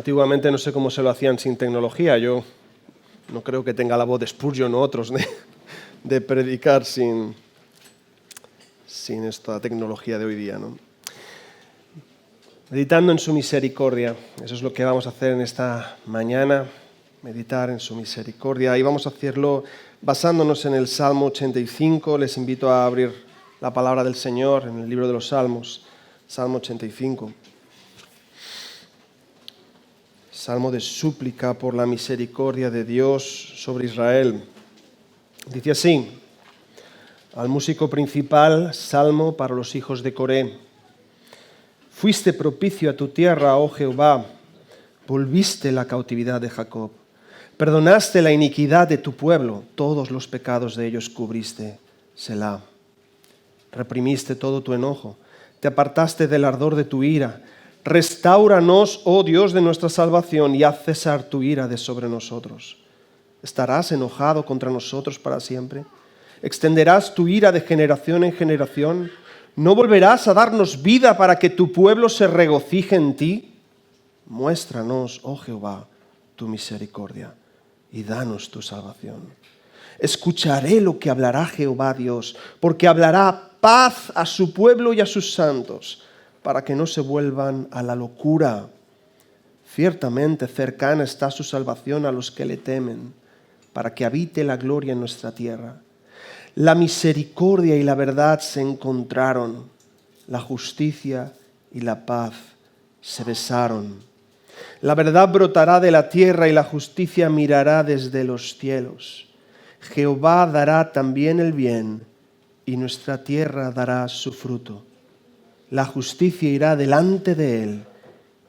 Antiguamente no sé cómo se lo hacían sin tecnología. Yo no creo que tenga la voz de Spurgeon o otros de predicar sin esta tecnología de hoy día, ¿no? Meditando en su misericordia. Eso es lo que vamos a hacer en esta mañana. Meditar en su misericordia. Y vamos a hacerlo basándonos en el Salmo 85. Les invito a abrir la palabra del Señor en el libro de los Salmos. Salmo 85. Salmo de súplica por la misericordia de Dios sobre Israel. Dice así: al músico principal, salmo para los hijos de Coré. Fuiste propicio a tu tierra, oh Jehová, volviste la cautividad de Jacob. Perdonaste la iniquidad de tu pueblo, todos los pecados de ellos cubriste. Selah. Reprimiste todo tu enojo, te apartaste del ardor de tu ira. Restáuranos, oh Dios de nuestra salvación, y haz cesar tu ira de sobre nosotros. ¿Estarás enojado contra nosotros para siempre? ¿Extenderás tu ira de generación en generación? ¿No volverás a darnos vida para que tu pueblo se regocije en ti? Muéstranos, oh Jehová, tu misericordia y danos tu salvación. Escucharé lo que hablará Jehová Dios, porque hablará paz a su pueblo y a sus santos, para que no se vuelvan a la locura. Ciertamente cercana está su salvación a los que le temen, para que habite la gloria en nuestra tierra. La misericordia y la verdad se encontraron, la justicia y la paz se besaron. La verdad brotará de la tierra y la justicia mirará desde los cielos. Jehová dará también el bien, y nuestra tierra dará su fruto. La justicia irá delante de él,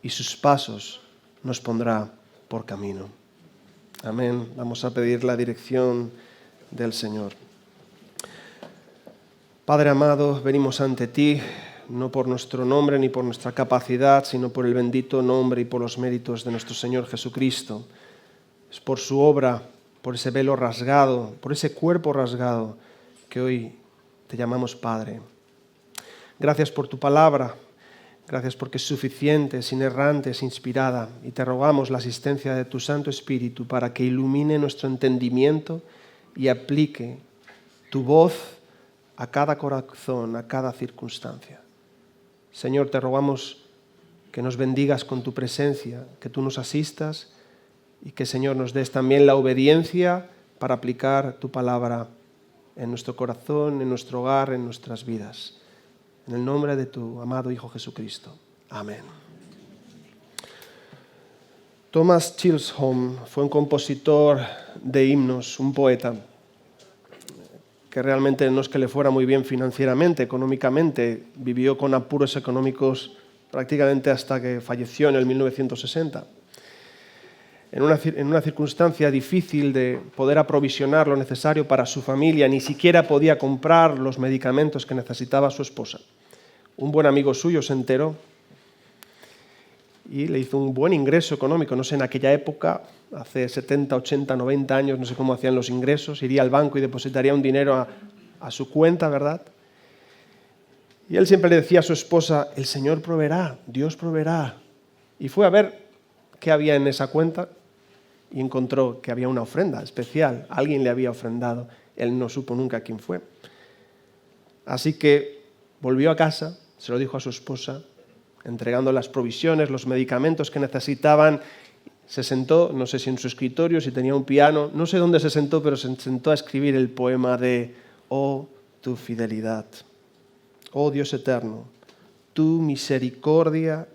y sus pasos nos pondrá por camino. Amén. Vamos a pedir la dirección del Señor. Padre amado, venimos ante ti, no por nuestro nombre ni por nuestra capacidad, sino por el bendito nombre y por los méritos de nuestro Señor Jesucristo. Es por su obra, por ese velo rasgado, por ese cuerpo rasgado, que hoy te llamamos Padre. Gracias por tu palabra, gracias porque es suficiente, es inerrante, es inspirada, y te rogamos la asistencia de tu Santo Espíritu para que ilumine nuestro entendimiento y aplique tu voz a cada corazón, a cada circunstancia. Señor, te rogamos que nos bendigas con tu presencia, que tú nos asistas y que, Señor, nos des también la obediencia para aplicar tu palabra en nuestro corazón, en nuestro hogar, en nuestras vidas. En el nombre de tu amado Hijo Jesucristo. Amén. Thomas Chisholm fue un compositor de himnos, un poeta, que realmente no es que le fuera muy bien financieramente, económicamente. Vivió con apuros económicos prácticamente hasta que falleció en el 1960. En una circunstancia difícil de poder aprovisionar lo necesario para su familia, ni siquiera podía comprar los medicamentos que necesitaba su esposa. Un buen amigo suyo se enteró y le hizo un buen ingreso económico. No sé, en aquella época, hace 70, 80, 90 años, no sé cómo hacían los ingresos, iría al banco y depositaría un dinero a su cuenta, ¿verdad? Y él siempre le decía a su esposa: el Señor proveerá, Dios proveerá. Y fue a ver qué había en esa cuenta y encontró que había una ofrenda especial. Alguien le había ofrendado. Él no supo nunca quién fue. Así que volvió a casa, se lo dijo a su esposa, entregando las provisiones, los medicamentos que necesitaban. Se sentó, no sé si en su escritorio, si tenía un piano, no sé dónde se sentó, pero se sentó a escribir el poema de «Oh, tu fidelidad». Oh Dios eterno, tu misericordia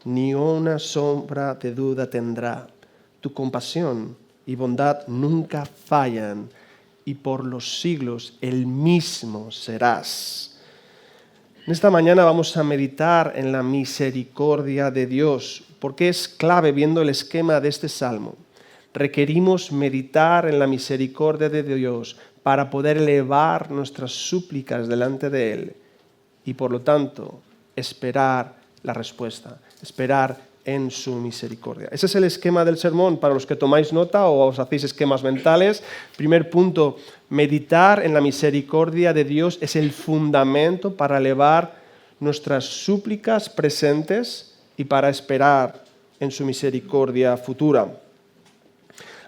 ni una sombra de duda tendrá. Tu compasión y bondad nunca fallan, y por los siglos el mismo serás. En esta mañana vamos a meditar en la misericordia de Dios, porque es clave viendo el esquema de este salmo. Requerimos meditar en la misericordia de Dios para poder elevar nuestras súplicas delante de Él y, por lo tanto, esperar la respuesta, esperar en su misericordia. Ese es el esquema del sermón para los que tomáis nota o os hacéis esquemas mentales. Primer punto, meditar en la misericordia de Dios es el fundamento para elevar nuestras súplicas presentes y para esperar en su misericordia futura.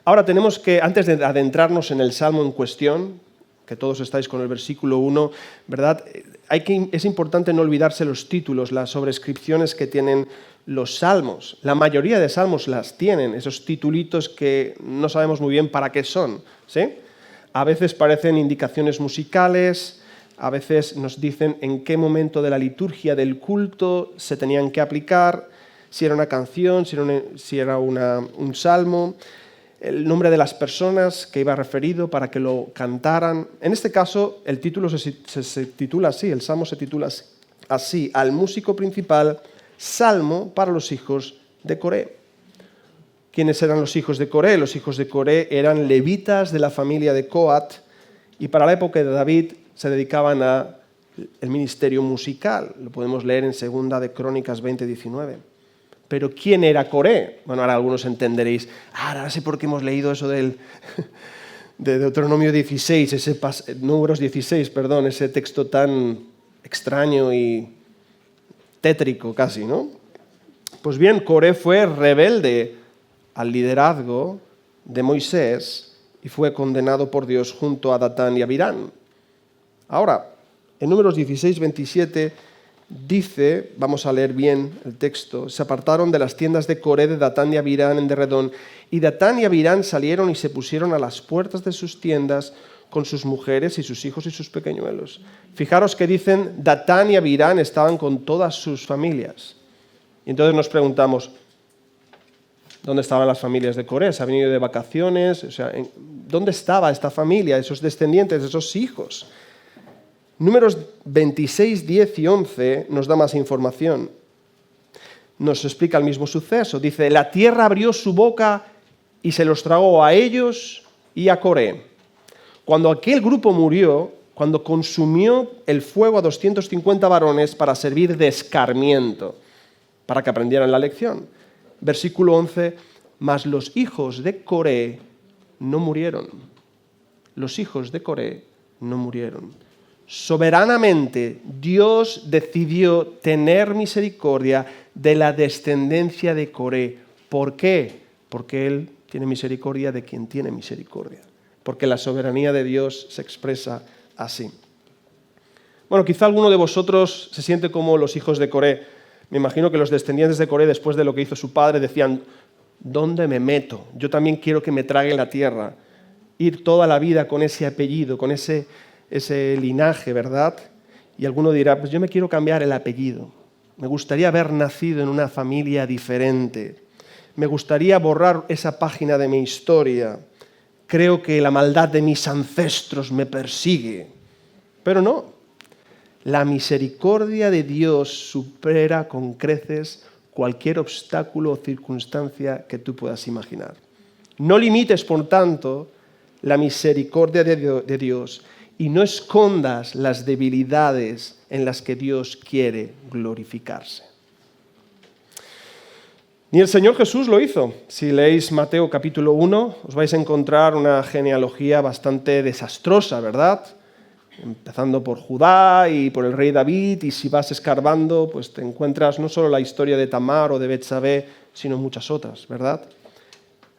Ahora tenemos que, antes de adentrarnos en el salmo en cuestión, que todos estáis con el versículo 1, ¿verdad? Es importante no olvidarse los títulos, las sobrescripciones que tienen los salmos. La mayoría de salmos las tienen, esos titulitos que no sabemos muy bien para qué son, ¿sí? A veces parecen indicaciones musicales, a veces nos dicen en qué momento de la liturgia del culto se tenían que aplicar, si era una canción, si era un salmo, el nombre de las personas que iba referido para que lo cantaran. En este caso, el título se titula así, el salmo se titula así, al músico principal, salmo para los hijos de Coré. ¿Quiénes eran los hijos de Coré? Los hijos de Coré eran levitas de la familia de Coat y para la época de David se dedicaban al ministerio musical. Lo podemos leer en 2 de Crónicas 20:19. Pero ¿quién era Coré? Bueno, ahora algunos entenderéis. Ahora sé por qué hemos leído eso de Deuteronomio 16, Números 16, perdón, ese texto tan extraño y tétrico casi, ¿no? Pues bien, Coré fue rebelde al liderazgo de Moisés y fue condenado por Dios junto a Datán y Abirán. Ahora, en Números 16, 27 dice, vamos a leer bien el texto, se apartaron de las tiendas de Coré, de Datán y Abirán en derredón, y Datán y Abirán salieron y se pusieron a las puertas de sus tiendas con sus mujeres y sus hijos y sus pequeñuelos. Fijaros que dicen, Datán y Abirán estaban con todas sus familias. Y entonces nos preguntamos, ¿dónde estaban las familias de Coré? ¿Se han venido de vacaciones? O sea, ¿dónde estaba esta familia, esos descendientes, esos hijos? Números 26, 10 y 11 nos da más información. Nos explica el mismo suceso. Dice, la tierra abrió su boca y se los tragó a ellos y a Coré. Cuando aquel grupo murió, cuando consumió el fuego a 250 varones para servir de escarmiento, para que aprendieran la lección. Versículo 11, mas los hijos de Coré no murieron. Los hijos de Coré no murieron. Soberanamente Dios decidió tener misericordia de la descendencia de Coré. ¿Por qué? Porque Él tiene misericordia de quien tiene misericordia. Porque la soberanía de Dios se expresa así. Bueno, quizá alguno de vosotros se siente como los hijos de Coré. Me imagino que los descendientes de Coré, después de lo que hizo su padre, decían, ¿dónde me meto? Yo también quiero que me trague la tierra. Ir toda la vida con ese apellido, con ese linaje, ¿verdad? Y alguno dirá, pues yo me quiero cambiar el apellido. Me gustaría haber nacido en una familia diferente. Me gustaría borrar esa página de mi historia. Creo que la maldad de mis ancestros me persigue. Pero no. La misericordia de Dios supera con creces cualquier obstáculo o circunstancia que tú puedas imaginar. No limites, por tanto, la misericordia de Dios y no escondas las debilidades en las que Dios quiere glorificarse. Ni el Señor Jesús lo hizo. Si leéis Mateo capítulo 1, os vais a encontrar una genealogía bastante desastrosa, ¿verdad? Empezando por Judá y por el rey David, y si vas escarbando, pues te encuentras no solo la historia de Tamar o de Betsabé, sino muchas otras, ¿verdad?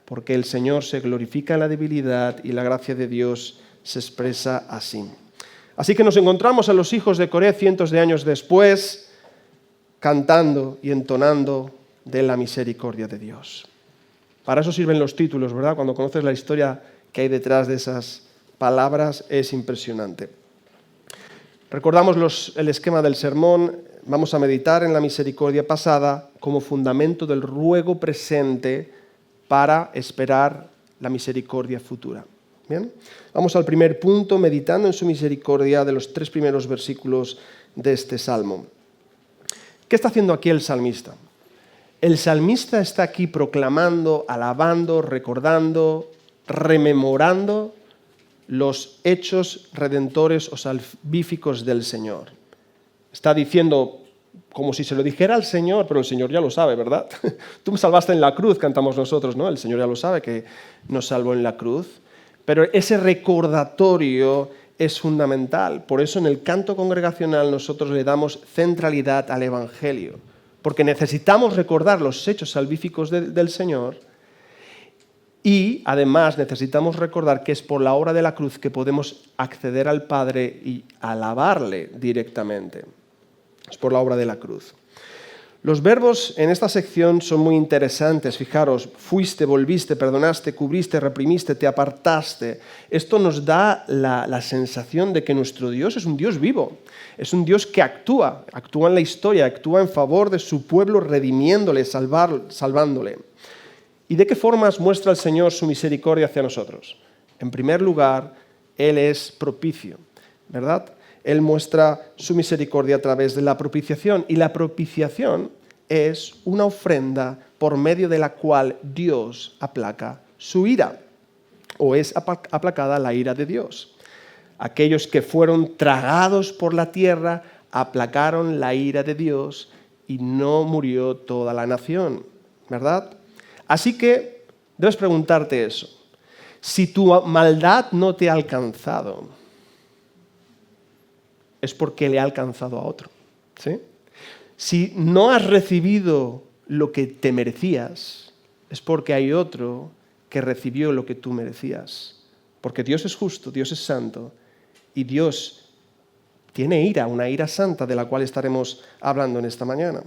Porque el Señor se glorifica en la debilidad y la gracia de Dios se expresa así. Así que nos encontramos a los hijos de Coré cientos de años después, cantando y entonando de la misericordia de Dios. Para eso sirven los títulos, ¿verdad? Cuando conoces la historia que hay detrás de esas palabras, es impresionante. Recordamos el esquema del sermón. Vamos a meditar en la misericordia pasada como fundamento del ruego presente para esperar la misericordia futura. ¿Bien? Vamos al primer punto, meditando en su misericordia de los 3 primeros versículos de este salmo. ¿Qué está haciendo aquí el salmista? El salmista está aquí proclamando, alabando, recordando, rememorando los hechos redentores o salvíficos del Señor. Está diciendo, como si se lo dijera al Señor, pero el Señor ya lo sabe, ¿verdad? Tú me salvaste en la cruz, cantamos nosotros, ¿no? El Señor ya lo sabe que nos salvó en la cruz. Pero ese recordatorio es fundamental. Por eso en el canto congregacional nosotros le damos centralidad al Evangelio. porque necesitamos recordar los hechos salvíficos del Señor y además necesitamos recordar que es por la obra de la cruz que podemos acceder al Padre y alabarle directamente. Es por la obra de la cruz. Los verbos en esta sección son muy interesantes. Fijaros, fuiste, volviste, perdonaste, cubriste, reprimiste, te apartaste. Esto nos da la sensación de que nuestro Dios es un Dios vivo. Es un Dios que actúa en la historia, actúa en favor de su pueblo, redimiéndole, salvándole. ¿Y de qué formas muestra el Señor su misericordia hacia nosotros? En primer lugar, Él es propicio, ¿verdad? Él muestra su misericordia a través de la propiciación. Y la propiciación es una ofrenda por medio de la cual Dios aplaca su ira, o es aplacada la ira de Dios. Aquellos que fueron tragados por la tierra aplacaron la ira de Dios y no murió toda la nación, ¿verdad? Así que debes preguntarte eso. Si tu maldad no te ha alcanzado, es porque le ha alcanzado a otro, ¿sí? Si no has recibido lo que te merecías, es porque hay otro que recibió lo que tú merecías. Porque Dios es justo, Dios es santo, y Dios tiene ira, una ira santa de la cual estaremos hablando en esta mañana.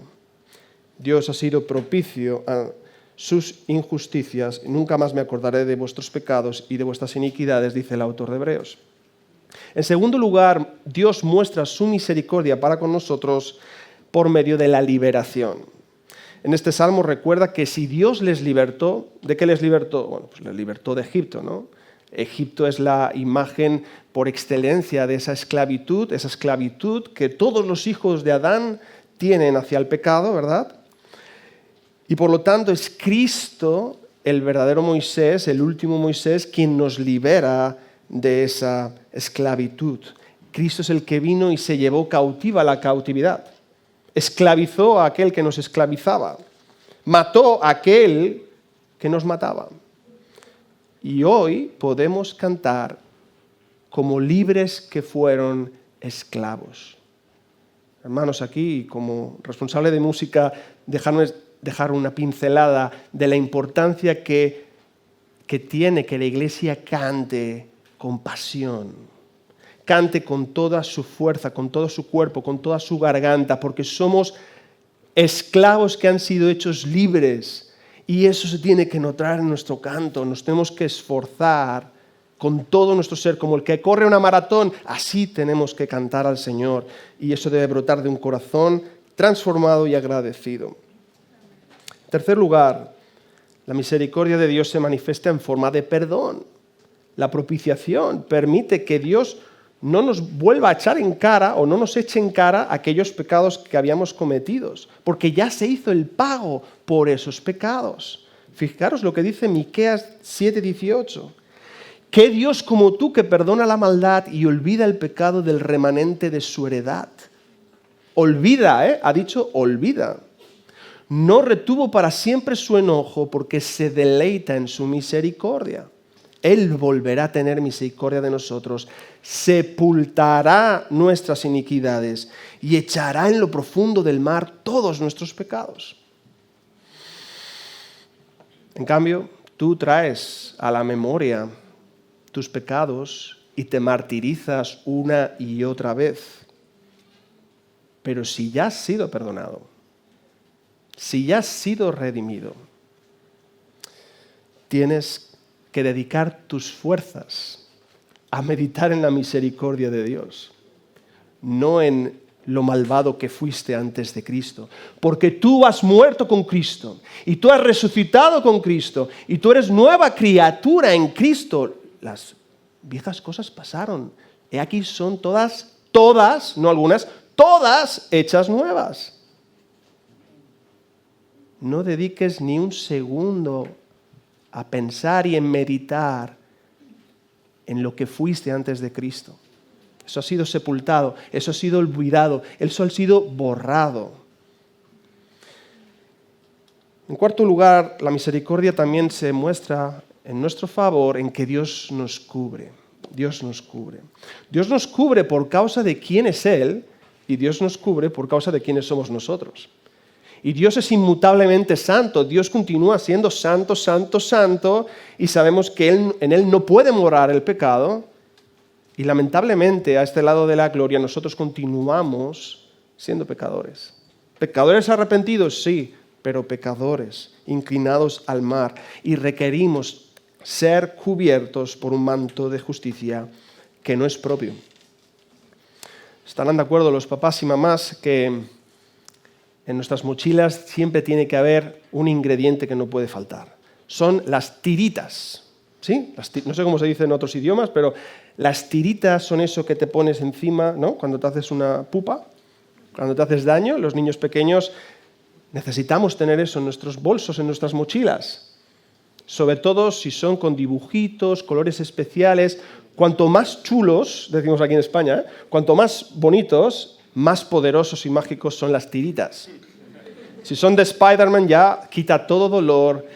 Dios ha sido propicio a sus injusticias, y nunca más me acordaré de vuestros pecados y de vuestras iniquidades, dice el autor de Hebreos. En segundo lugar, Dios muestra su misericordia para con nosotros por medio de la liberación. En este salmo recuerda que si Dios les libertó, ¿de qué les libertó? Bueno, pues les libertó de Egipto, ¿no? Egipto es la imagen por excelencia de esa esclavitud que todos los hijos de Adán tienen hacia el pecado, ¿verdad? Y por lo tanto es Cristo, el verdadero Moisés, el último Moisés, quien nos libera de esa esclavitud. Cristo es el que vino y se llevó cautiva la cautividad. Esclavizó a aquel que nos esclavizaba. Mató a aquel que nos mataba. Y hoy podemos cantar como libres que fueron esclavos. Hermanos, aquí como responsable de música, dejar una pincelada de la importancia que tiene que la Iglesia cante con pasión, cante con toda su fuerza, con todo su cuerpo, con toda su garganta, porque somos esclavos que han sido hechos libres y eso se tiene que notar en nuestro canto. Nos tenemos que esforzar con todo nuestro ser, como el que corre una maratón, así tenemos que cantar al Señor y eso debe brotar de un corazón transformado y agradecido. En tercer lugar, la misericordia de Dios se manifiesta en forma de perdón. La propiciación permite que Dios no nos vuelva a echar en cara o no nos eche en cara aquellos pecados que habíamos cometido, porque ya se hizo el pago por esos pecados. Fijaros lo que dice Miqueas 7:18. ¿Qué Dios como tú que perdona la maldad y olvida el pecado del remanente de su heredad? Olvida, ha dicho olvida. No retuvo para siempre su enojo porque se deleita en su misericordia. Él volverá a tener misericordia de nosotros, sepultará nuestras iniquidades y echará en lo profundo del mar todos nuestros pecados. En cambio, tú traes a la memoria tus pecados y te martirizas una y otra vez. Pero si ya has sido perdonado, si ya has sido redimido, tienes que dedicar tus fuerzas a meditar en la misericordia de Dios, no en lo malvado que fuiste antes de Cristo, porque tú has muerto con Cristo y tú has resucitado con Cristo y tú eres nueva criatura en Cristo. Las viejas cosas pasaron, he aquí son todas, no algunas, todas hechas nuevas. No dediques ni un segundo a pensar y en meditar en lo que fuiste antes de Cristo. Eso ha sido sepultado, eso ha sido olvidado, eso ha sido borrado. En cuarto lugar, la misericordia también se muestra en nuestro favor en que Dios nos cubre. Dios nos cubre. Dios nos cubre por causa de quién es Él y Dios nos cubre por causa de quiénes somos nosotros. Y Dios es inmutablemente santo. Dios continúa siendo santo, santo, santo, y sabemos que en Él no puede morar el pecado. Y lamentablemente, a este lado de la gloria, nosotros continuamos siendo pecadores. Pecadores arrepentidos, sí, pero pecadores, inclinados al mar. Y requerimos ser cubiertos por un manto de justicia que no es propio. ¿Estarán de acuerdo los papás y mamás que en nuestras mochilas siempre tiene que haber un ingrediente que no puede faltar? Son las tiritas, ¿sí? No sé cómo se dice en otros idiomas, pero las tiritas son eso que te pones encima, ¿no? Cuando te haces una pupa, cuando te haces daño. Los niños pequeños necesitamos tener eso en nuestros bolsos, en nuestras mochilas. Sobre todo si son con dibujitos, colores especiales. Cuanto más chulos, decimos aquí en España, cuanto más bonitos, más poderosos y mágicos son las tiritas. Si son de Spider-Man, ya quita todo dolor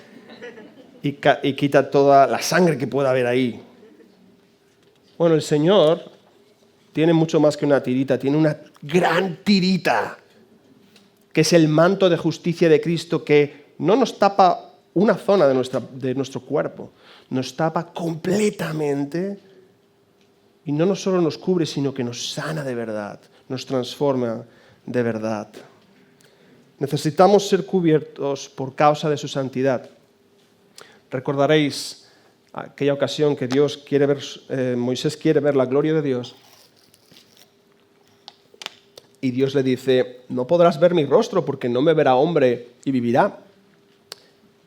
y quita toda la sangre que pueda haber ahí. Bueno, el Señor tiene mucho más que una tirita, tiene una gran tirita, que es el manto de justicia de Cristo, que no nos tapa una zona de nuestro cuerpo, nos tapa completamente. Y no solo nos cubre, sino que nos sana de verdad, nos transforma de verdad. Necesitamos ser cubiertos por causa de su santidad. Recordaréis aquella ocasión que Moisés quiere ver la gloria de Dios. Y Dios le dice, no podrás ver mi rostro porque no me verá hombre y vivirá.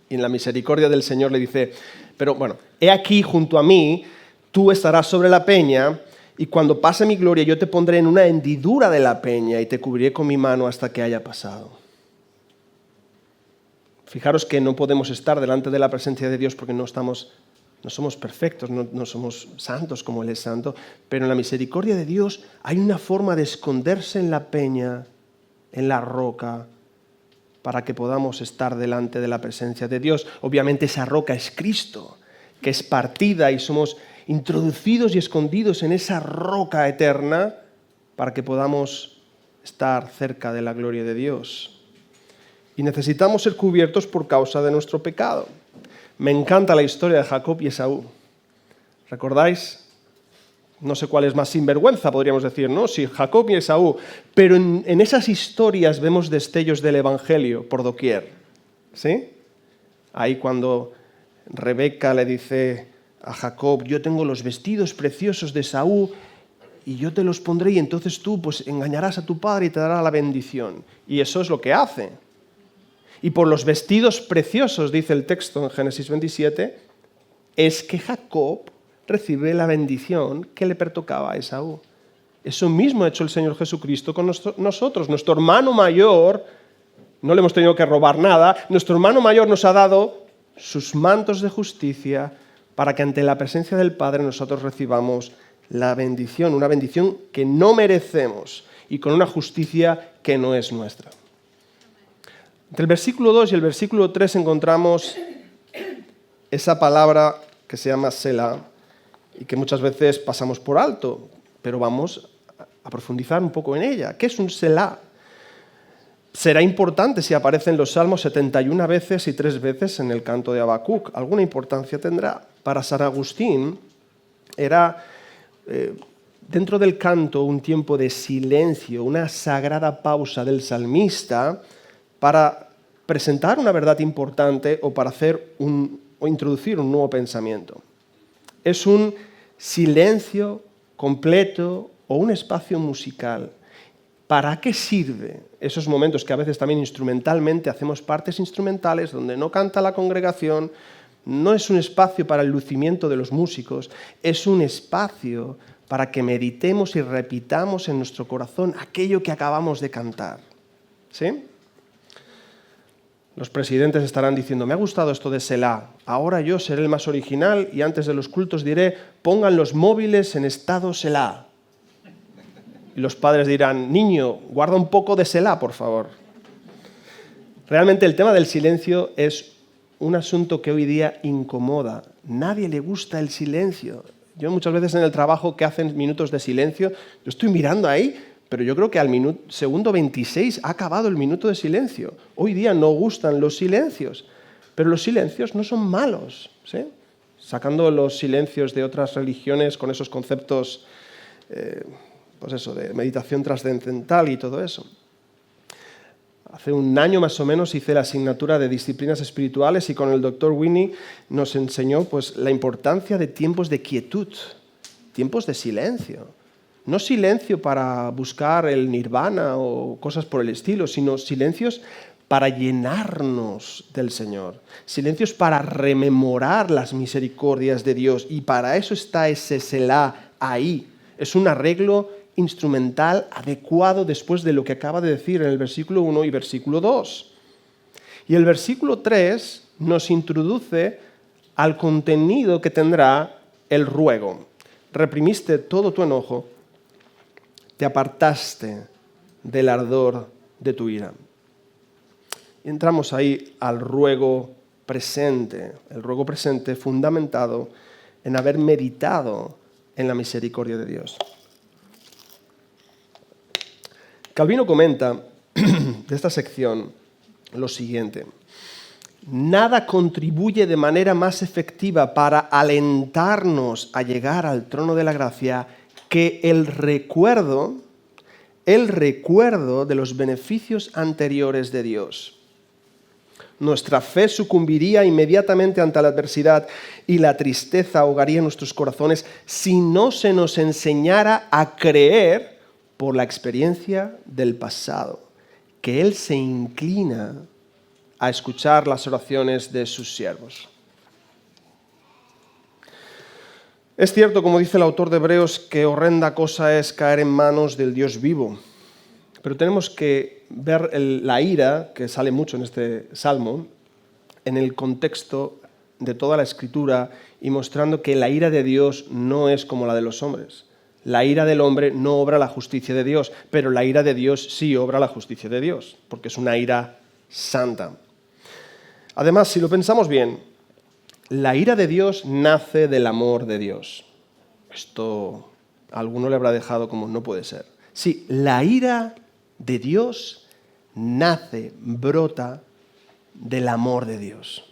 Y en la misericordia del Señor le dice, pero bueno, he aquí junto a mí, tú estarás sobre la peña, y cuando pase mi gloria yo te pondré en una hendidura de la peña y te cubriré con mi mano hasta que haya pasado. Fijaros que no podemos estar delante de la presencia de Dios porque no somos perfectos, no somos santos como Él es santo, pero en la misericordia de Dios hay una forma de esconderse en la peña, en la roca, para que podamos estar delante de la presencia de Dios. Obviamente esa roca es Cristo, que es partida y somos introducidos y escondidos en esa roca eterna para que podamos estar cerca de la gloria de Dios. Y necesitamos ser cubiertos por causa de nuestro pecado. Me encanta la historia de Jacob y Esaú. ¿Recordáis? No sé cuál es más sinvergüenza, podríamos decir, ¿no? Sí, Jacob y Esaú. Pero en esas historias vemos destellos del Evangelio por doquier. ¿Sí? Ahí cuando Rebeca le dice a Jacob, yo tengo los vestidos preciosos de Esaú y yo te los pondré y entonces tú pues engañarás a tu padre y te dará la bendición. Y eso es lo que hace. Y por los vestidos preciosos, dice el texto en Génesis 27, es que Jacob recibe la bendición que le pertocaba a Esaú. Eso mismo ha hecho el Señor Jesucristo con nosotros. Nuestro hermano mayor, no le hemos tenido que robar nada, nuestro hermano mayor nos ha dado sus mantos de justicia para que ante la presencia del Padre nosotros recibamos la bendición, una bendición que no merecemos y con una justicia que no es nuestra. Entre el versículo 2 y el versículo 3 encontramos esa palabra que se llama Selah y que muchas veces pasamos por alto, pero vamos a profundizar un poco en ella. ¿Qué es un Selah? Será importante si aparece en los Salmos 71 veces y 3 veces en el canto de Habacuc. Alguna importancia tendrá. Para San Agustín era dentro del canto un tiempo de silencio, una sagrada pausa del salmista para presentar una verdad importante o para o introducir un nuevo pensamiento. Es un silencio completo o un espacio musical. ¿Para qué sirve esos momentos que a veces también instrumentalmente hacemos partes instrumentales donde no canta la congregación? No es un espacio para el lucimiento de los músicos, es un espacio para que meditemos y repitamos en nuestro corazón aquello que acabamos de cantar. ¿Sí? Los presidentes estarán diciendo, me ha gustado esto de Selah, ahora yo seré el más original y antes de los cultos diré, pongan los móviles en estado Selah. Y los padres dirán, niño, guarda un poco de Selah, por favor. Realmente el tema del silencio es un asunto que hoy día incomoda. Nadie le gusta el silencio. Yo muchas veces en el trabajo que hacen minutos de silencio, yo estoy mirando ahí Pero yo creo que al segundo 26 ha acabado el minuto de silencio. Hoy día no gustan los silencios, pero los silencios no son malos, ¿sí? Sacando los silencios de otras religiones con esos conceptos pues eso, de meditación trascendental y todo eso. Hace un año más o menos hice la asignatura de disciplinas espirituales y con el Dr. Winnie nos enseñó pues, la importancia de tiempos de quietud, tiempos de silencio. No silencio para buscar el nirvana o cosas por el estilo, sino silencios para llenarnos del Señor. Silencios para rememorar las misericordias de Dios. Y para eso está ese Selah ahí. Es un arreglo instrumental adecuado después de lo que acaba de decir en el versículo 1 y versículo 2. Y el versículo 3 nos introduce al contenido que tendrá el ruego. Reprimiste todo tu enojo, te apartaste del ardor de tu ira. Y entramos ahí al ruego presente, el ruego presente fundamentado en haber meditado en la misericordia de Dios. Calvino comenta de esta sección lo siguiente: nada contribuye de manera más efectiva para alentarnos a llegar al trono de la gracia que el recuerdo de los beneficios anteriores de Dios. Nuestra fe sucumbiría inmediatamente ante la adversidad y la tristeza ahogaría nuestros corazones si no se nos enseñara a creer por la experiencia del pasado, que Él se inclina a escuchar las oraciones de sus siervos. Es cierto, como dice el autor de Hebreos, que horrenda cosa es caer en manos del Dios vivo, pero tenemos que ver la ira, que sale mucho en este salmo, en el contexto de toda la Escritura y mostrando que la ira de Dios no es como la de los hombres. La ira del hombre no obra la justicia de Dios, pero la ira de Dios sí obra la justicia de Dios, porque es una ira santa. Además, si lo pensamos bien, la ira de Dios nace del amor de Dios. Esto a alguno le habrá dejado como no puede ser. Sí, la ira de Dios nace, brota del amor de Dios.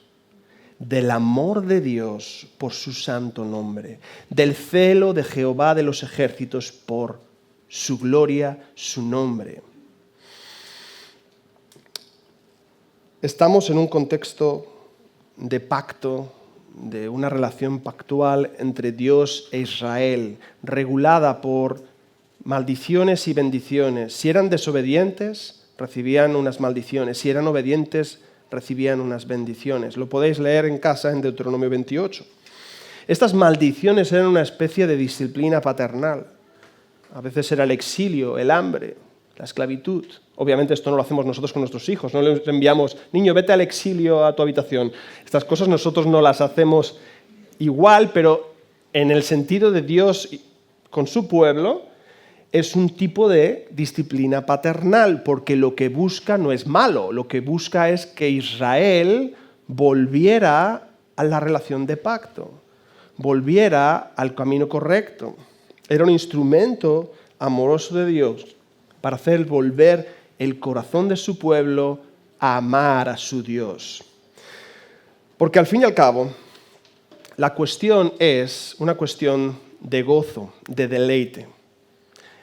Del amor de Dios por su santo nombre. Del celo de Jehová de los ejércitos por su gloria, su nombre. Estamos en un contexto de pacto, de una relación pactual entre Dios e Israel, regulada por maldiciones y bendiciones. Si eran desobedientes, recibían unas maldiciones. Si eran obedientes, recibían unas bendiciones. Lo podéis leer en casa en Deuteronomio 28. Estas maldiciones eran una especie de disciplina paternal. A veces era el exilio, el hambre, la esclavitud. Obviamente esto no lo hacemos nosotros con nuestros hijos, no les enviamos, niño, vete al exilio a tu habitación. Estas cosas nosotros no las hacemos igual, pero en el sentido de Dios con su pueblo es un tipo de disciplina paternal, porque lo que busca no es malo, lo que busca es que Israel volviera a la relación de pacto, volviera al camino correcto. Era un instrumento amoroso de Dios para hacer volver el corazón de su pueblo a amar a su Dios. Porque al fin y al cabo, la cuestión es una cuestión de gozo, de deleite.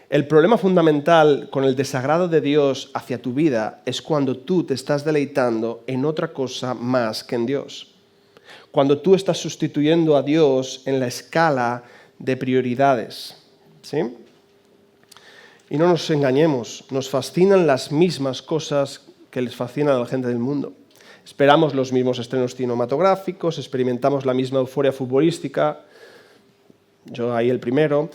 El problema fundamental con el desagrado de Dios hacia tu vida es cuando tú te estás deleitando en otra cosa más que en Dios. Cuando tú estás sustituyendo a Dios en la escala de prioridades. ¿Sí? Y no nos engañemos, nos fascinan las mismas cosas que les fascinan a la gente del mundo. Esperamos los mismos estrenos cinematográficos, experimentamos la misma euforia futbolística, yo ahí el primero,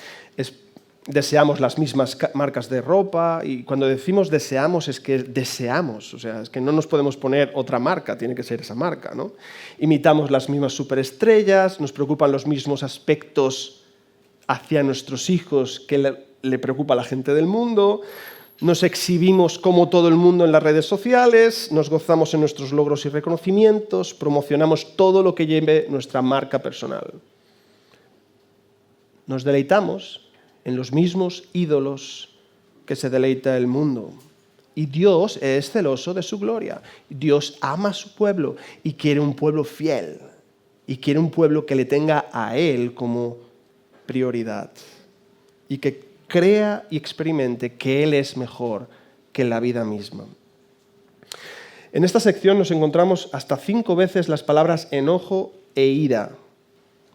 deseamos las mismas marcas de ropa, y cuando decimos deseamos es que deseamos, o sea, es que no nos podemos poner otra marca, tiene que ser esa marca, ¿no? Imitamos las mismas superestrellas, nos preocupan los mismos aspectos hacia nuestros hijos que le preocupa a la gente del mundo, nos exhibimos como todo el mundo en las redes sociales, nos gozamos en nuestros logros y reconocimientos, promocionamos todo lo que lleve nuestra marca personal. Nos deleitamos en los mismos ídolos que se deleita el mundo. Y Dios es celoso de su gloria. Dios ama a su pueblo y quiere un pueblo fiel. Y quiere un pueblo que le tenga a Él como prioridad. Y que crea y experimente que Él es mejor que la vida misma. En esta sección nos encontramos hasta 5 veces las palabras enojo e ira.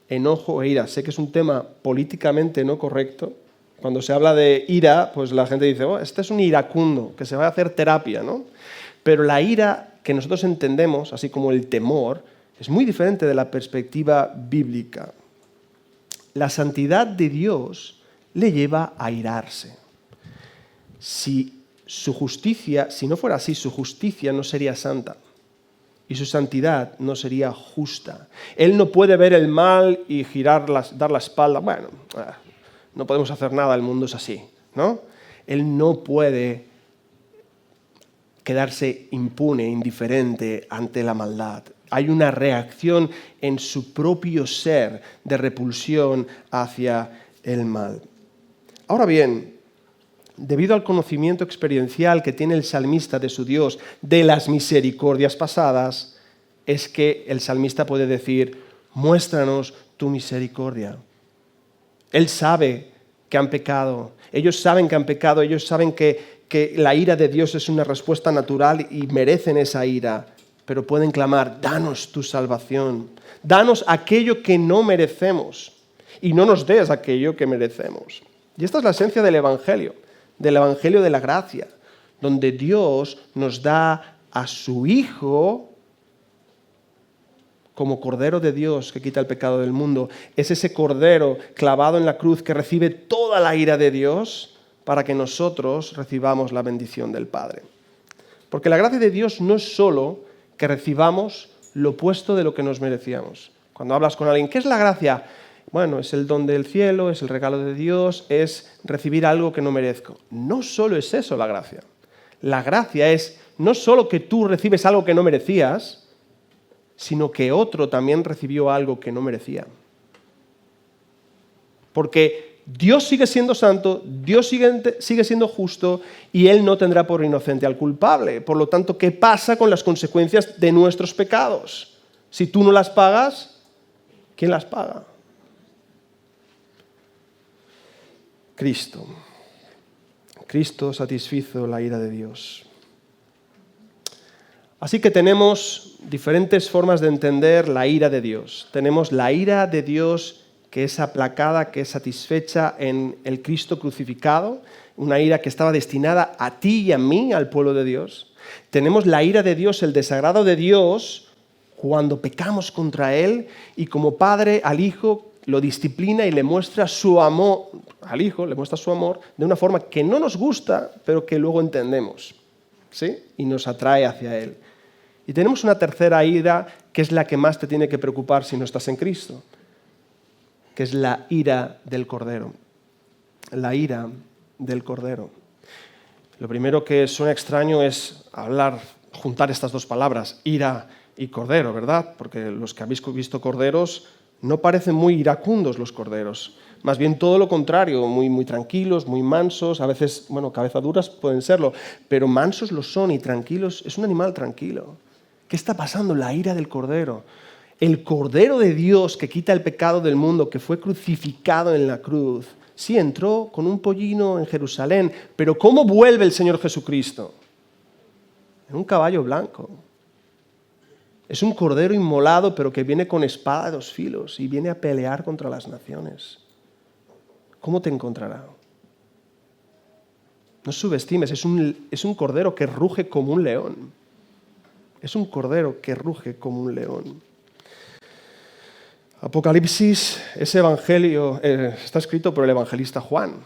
Enojo e ira. Sé que es un tema políticamente no correcto. Cuando se habla de ira, pues la gente dice, este es un iracundo, que se va a hacer terapia, ¿no? Pero la ira que nosotros entendemos, así como el temor, es muy diferente de la perspectiva bíblica. La santidad de Dios le lleva a irarse. Si no fuera así, su justicia no sería santa y su santidad no sería justa. Él no puede ver el mal y dar la espalda. Bueno, no podemos hacer nada, el mundo es así, ¿no? Él no puede quedarse impune, indiferente ante la maldad. Hay una reacción en su propio ser de repulsión hacia el mal. Ahora bien, debido al conocimiento experiencial que tiene el salmista de su Dios, de las misericordias pasadas, es que el salmista puede decir, muéstranos tu misericordia. Él sabe que han pecado, ellos saben que han pecado, ellos saben que la ira de Dios es una respuesta natural y merecen esa ira, pero pueden clamar, danos tu salvación, danos aquello que no merecemos y no nos des aquello que merecemos. Y esta es la esencia del Evangelio de la gracia, donde Dios nos da a su Hijo como Cordero de Dios que quita el pecado del mundo. Es ese Cordero clavado en la cruz que recibe toda la ira de Dios para que nosotros recibamos la bendición del Padre. Porque la gracia de Dios no es solo que recibamos lo opuesto de lo que nos merecíamos. Cuando hablas con alguien, ¿qué es la gracia? Bueno, es el don del cielo, es el regalo de Dios, es recibir algo que no merezco. No solo es eso la gracia. La gracia es no solo que tú recibes algo que no merecías, sino que otro también recibió algo que no merecía. Porque Dios sigue siendo santo, Dios sigue siendo justo y Él no tendrá por inocente al culpable. Por lo tanto, ¿qué pasa con las consecuencias de nuestros pecados? Si tú no las pagas, ¿quién las paga? Cristo. Cristo satisfizo la ira de Dios. Así que tenemos diferentes formas de entender la ira de Dios. Tenemos la ira de Dios que es aplacada, que es satisfecha en el Cristo crucificado, una ira que estaba destinada a ti y a mí, al pueblo de Dios. Tenemos la ira de Dios, el desagrado de Dios, cuando pecamos contra Él y como padre al Hijo lo disciplina y le muestra su amor, al Hijo le muestra su amor de una forma que no nos gusta, pero que luego entendemos, ¿sí? Y nos atrae hacia Él. Y tenemos una tercera ira que es la que más te tiene que preocupar si no estás en Cristo, que es la ira del Cordero. La ira del Cordero. Lo primero que suena extraño es juntar estas dos palabras, ira y cordero, ¿verdad? Porque los que habéis visto corderos no parecen muy iracundos los corderos. Más bien todo lo contrario, muy, muy tranquilos, muy mansos, a veces, cabezaduras pueden serlo, pero mansos lo son y tranquilos, es un animal tranquilo. ¿Qué está pasando? La ira del Cordero. El Cordero de Dios que quita el pecado del mundo, que fue crucificado en la cruz. Sí, entró con un pollino en Jerusalén, pero ¿cómo vuelve el Señor Jesucristo? En un caballo blanco. Es un cordero inmolado, pero que viene con espada de 2 filos y viene a pelear contra las naciones. ¿Cómo te encontrará? No subestimes, es un cordero que ruge como un león. Es un cordero que ruge como un león. Apocalipsis, ese evangelio, está escrito por el evangelista Juan.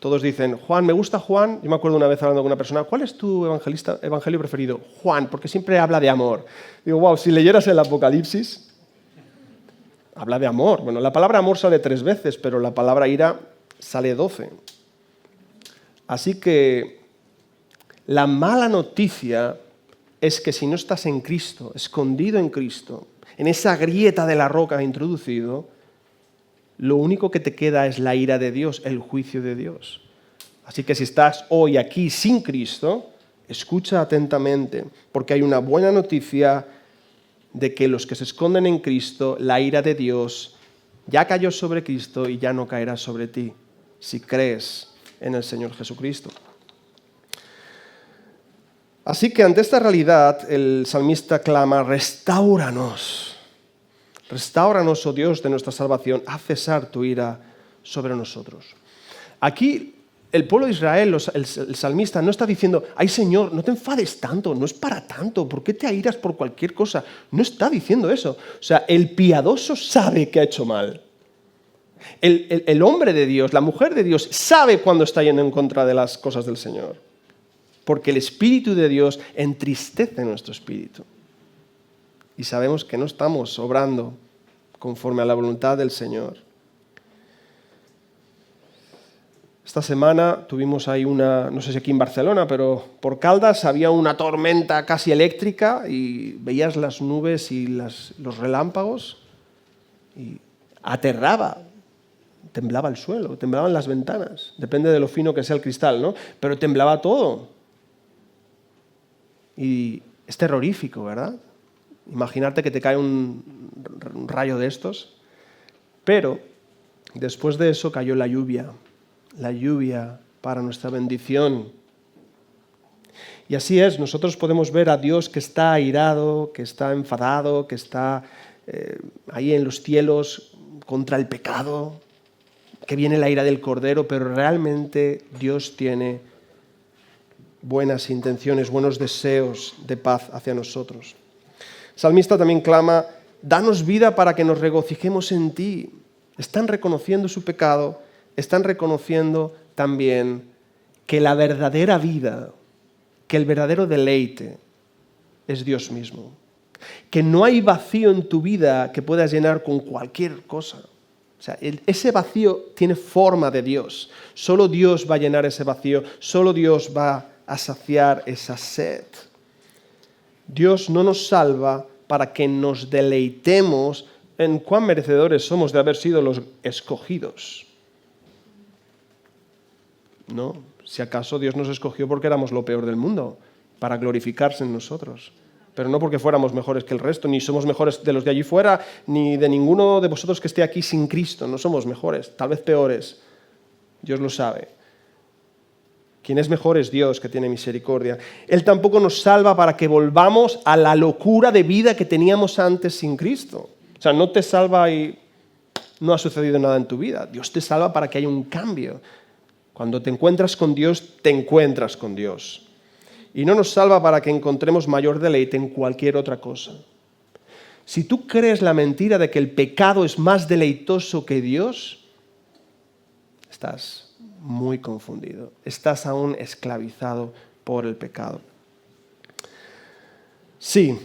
Todos dicen, Juan, me gusta Juan. Yo me acuerdo una vez hablando con una persona, ¿cuál es tu evangelio preferido? Juan, porque siempre habla de amor. Digo, wow, si leyeras el Apocalipsis, habla de amor. Bueno, la palabra amor sale 3 veces, pero la palabra ira sale 12. Así que la mala noticia es que si no estás en Cristo, escondido en Cristo, en esa grieta de la roca introducido, lo único que te queda es la ira de Dios, el juicio de Dios. Así que si estás hoy aquí sin Cristo, escucha atentamente, porque hay una buena noticia de que los que se esconden en Cristo, la ira de Dios ya cayó sobre Cristo y ya no caerá sobre ti, si crees en el Señor Jesucristo. Así que ante esta realidad, el salmista clama: restáuranos, restáuranos, oh Dios de nuestra salvación, haz cesar tu ira sobre nosotros. Aquí el pueblo de Israel, el salmista, no está diciendo: ay Señor, no te enfades tanto, no es para tanto, ¿por qué te airas por cualquier cosa? No está diciendo eso. O sea, el piadoso sabe que ha hecho mal. El hombre de Dios, la mujer de Dios, sabe cuando está yendo en contra de las cosas del Señor. Porque el Espíritu de Dios entristece nuestro espíritu. Y sabemos que no estamos obrando conforme a la voluntad del Señor. Esta semana tuvimos ahí no sé si aquí en Barcelona, pero por Caldas había una tormenta casi eléctrica y veías las nubes y los relámpagos y aterraba, temblaba el suelo, temblaban las ventanas, depende de lo fino que sea el cristal, ¿no? Pero temblaba todo. Y es terrorífico, ¿verdad? Imaginarte que te cae un rayo de estos. Pero después de eso cayó la lluvia para nuestra bendición. Y así es, nosotros podemos ver a Dios que está airado, que está enfadado, que está ahí en los cielos contra el pecado, que viene la ira del Cordero, pero realmente Dios tiene buenas intenciones, buenos deseos de paz hacia nosotros. El salmista también clama: danos vida para que nos regocijemos en ti. Están reconociendo su pecado, están reconociendo también que la verdadera vida, que el verdadero deleite es Dios mismo. Que no hay vacío en tu vida que puedas llenar con cualquier cosa. O sea, ese vacío tiene forma de Dios. Solo Dios va a llenar ese vacío, solo Dios va a saciar esa sed. Dios no nos salva para que nos deleitemos en cuán merecedores somos de haber sido los escogidos. No, si acaso Dios nos escogió porque éramos lo peor del mundo, para glorificarse en nosotros. Pero no porque fuéramos mejores que el resto, ni somos mejores de los de allí fuera, ni de ninguno de vosotros que esté aquí sin Cristo. No somos mejores, tal vez peores. Dios lo sabe. Quien es mejor es Dios, que tiene misericordia. Él tampoco nos salva para que volvamos a la locura de vida que teníamos antes sin Cristo. O sea, no te salva y no ha sucedido nada en tu vida. Dios te salva para que haya un cambio. Cuando te encuentras con Dios, te encuentras con Dios. Y no nos salva para que encontremos mayor deleite en cualquier otra cosa. Si tú crees la mentira de que el pecado es más deleitoso que Dios, estás muy confundido. Estás aún esclavizado por el pecado. Sí,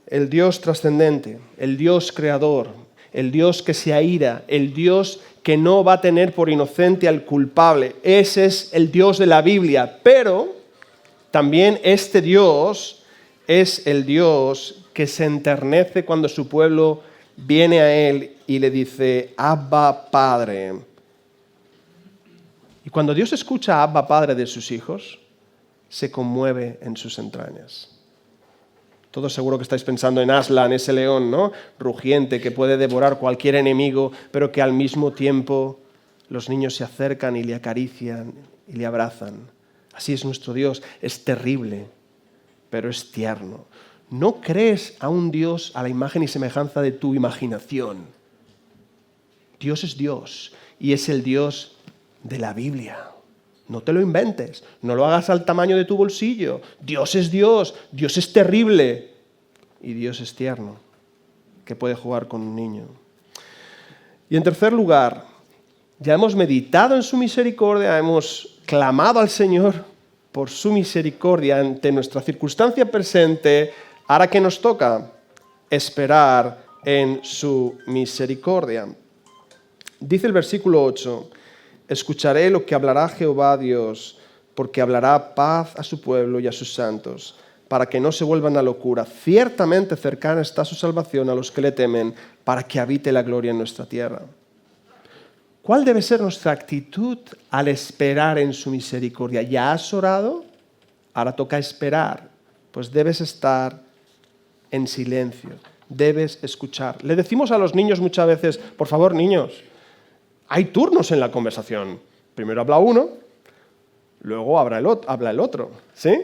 el Dios trascendente, el Dios creador, el Dios que se aira, el Dios que no va a tener por inocente al culpable. Ese es el Dios de la Biblia, pero también este Dios es el Dios que se enternece cuando su pueblo viene a Él y le dice: Abba, Padre. Y cuando Dios escucha a Abba, Padre de sus hijos, se conmueve en sus entrañas. Todos seguro que estáis pensando en Aslan, ese león, ¿no? Rugiente que puede devorar cualquier enemigo, pero que al mismo tiempo los niños se acercan y le acarician y le abrazan. Así es nuestro Dios, es terrible, pero es tierno. No crees a un Dios a la imagen y semejanza de tu imaginación. Dios es Dios y es el Dios de la Biblia. No te lo inventes, no lo hagas al tamaño de tu bolsillo. Dios es terrible y Dios es tierno, que puede jugar con un niño. Y en tercer lugar, ya hemos meditado en su misericordia, hemos clamado al Señor por su misericordia ante nuestra circunstancia presente. Ahora que nos toca esperar en su misericordia. Dice el versículo 8: escucharé lo que hablará Jehová Dios, porque hablará paz a su pueblo y a sus santos, para que no se vuelvan a locura. Ciertamente cercana está su salvación a los que le temen, para que habite la gloria en nuestra tierra. ¿Cuál debe ser nuestra actitud al esperar en su misericordia? ¿Ya has orado? Ahora toca esperar. Pues debes estar en silencio, debes escuchar. Le decimos a los niños muchas veces, por favor, niños, hay turnos en la conversación. Primero habla uno, luego habla el otro. ¿Sí?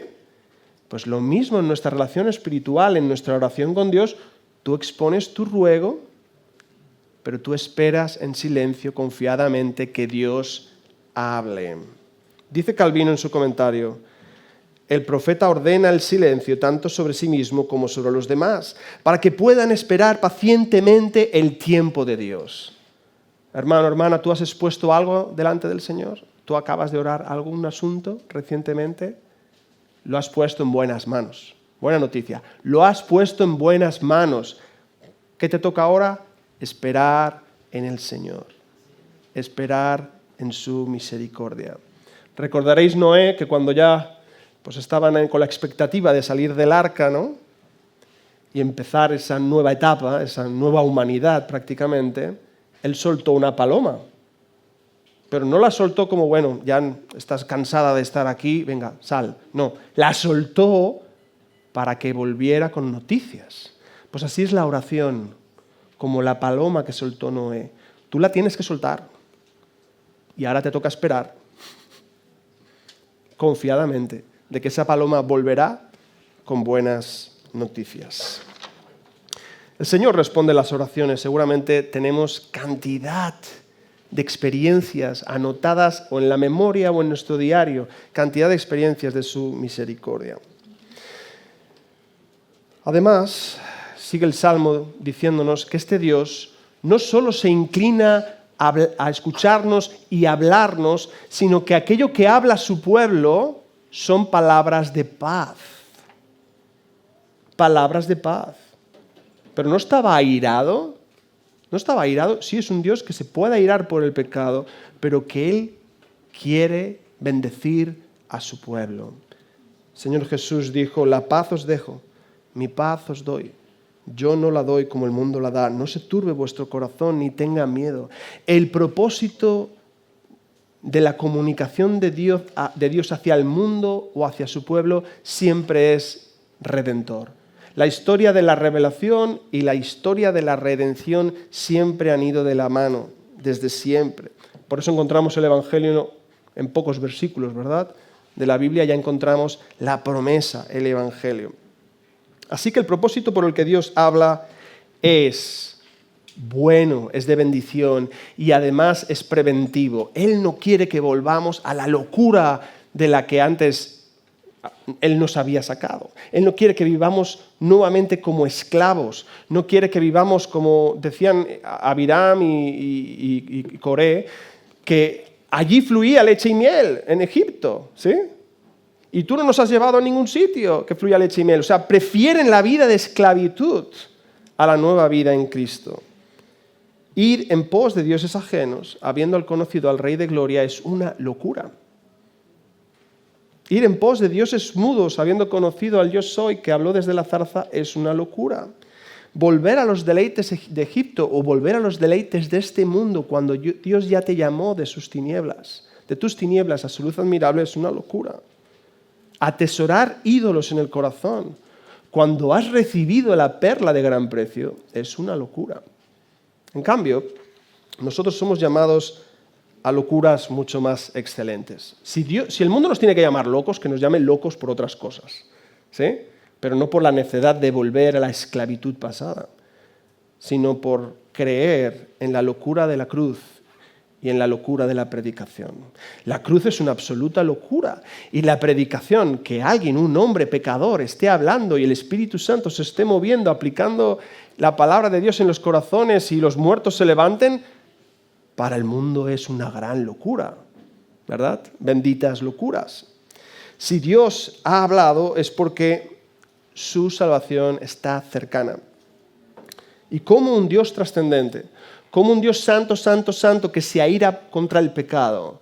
Pues lo mismo en nuestra relación espiritual, en nuestra oración con Dios, tú expones tu ruego, pero tú esperas en silencio, confiadamente, que Dios hable. Dice Calvino en su comentario, el profeta ordena el silencio tanto sobre sí mismo como sobre los demás, para que puedan esperar pacientemente el tiempo de Dios. Hermano, hermana, ¿tú has expuesto algo delante del Señor? ¿Tú acabas de orar algún asunto recientemente? Lo has puesto en buenas manos. Buena noticia. Lo has puesto en buenas manos. ¿Qué te toca ahora? Esperar en el Señor. Esperar en su misericordia. Recordaréis Noé que cuando ya estaban con la expectativa de salir del arca, ¿no? Y empezar esa nueva etapa, esa nueva humanidad prácticamente, él soltó una paloma. Pero no la soltó como, bueno, ya estás cansada de estar aquí, venga, sal. No, la soltó para que volviera con noticias. Pues así es la oración, como la paloma que soltó Noé. Tú la tienes que soltar y ahora te toca esperar confiadamente de que esa paloma volverá con buenas noticias. El Señor responde las oraciones. Seguramente tenemos cantidad de experiencias anotadas o en la memoria o en nuestro diario, cantidad de experiencias de su misericordia. Además, sigue el Salmo diciéndonos que este Dios no solo se inclina a escucharnos y hablarnos, sino que aquello que habla su pueblo son palabras de paz. Palabras de paz. Pero no estaba airado. No estaba airado. Sí, es un Dios que se puede airar por el pecado, pero que Él quiere bendecir a su pueblo. El Señor Jesús dijo, la paz os dejo, mi paz os doy. Yo no la doy como el mundo la da. No se turbe vuestro corazón ni tenga miedo. El propósito de la comunicación de Dios hacia el mundo o hacia su pueblo siempre es redentor. La historia de la revelación y la historia de la redención siempre han ido de la mano, desde siempre. Por eso encontramos el Evangelio en pocos versículos, ¿verdad? De la Biblia ya encontramos la promesa, el Evangelio. Así que el propósito por el que Dios habla es bueno, es de bendición y además es preventivo. Él no quiere que volvamos a la locura de la que antes Él nos había sacado. Él no quiere que vivamos nuevamente como esclavos. No quiere que vivamos como decían Abiram y Coré, que allí fluía leche y miel en Egipto, ¿sí? Y tú no nos has llevado a ningún sitio que fluya leche y miel. O sea, prefieren la vida de esclavitud a la nueva vida en Cristo. Ir en pos de dioses ajenos, habiendo conocido al Rey de Gloria, es una locura. Ir en pos de dioses mudos, habiendo conocido al Yo Soy que habló desde la zarza, es una locura. Volver a los deleites de Egipto o volver a los deleites de este mundo cuando Dios ya te llamó de sus tinieblas, de tus tinieblas a su luz admirable, es una locura. Atesorar ídolos en el corazón cuando has recibido la perla de gran precio es una locura. En cambio, nosotros somos llamados a locuras mucho más excelentes. Si el mundo nos tiene que llamar locos, que nos llame locos por otras cosas, ¿sí? Pero no por la necedad de volver a la esclavitud pasada, sino por creer en la locura de la cruz y en la locura de la predicación. La cruz es una absoluta locura y la predicación, que alguien, un hombre pecador, esté hablando y el Espíritu Santo se esté moviendo, aplicando la palabra de Dios en los corazones y los muertos se levanten, para el mundo es una gran locura, ¿verdad? Benditas locuras. Si Dios ha hablado es porque su salvación está cercana. Y como un Dios trascendente, como un Dios santo, santo, santo, que se aira contra el pecado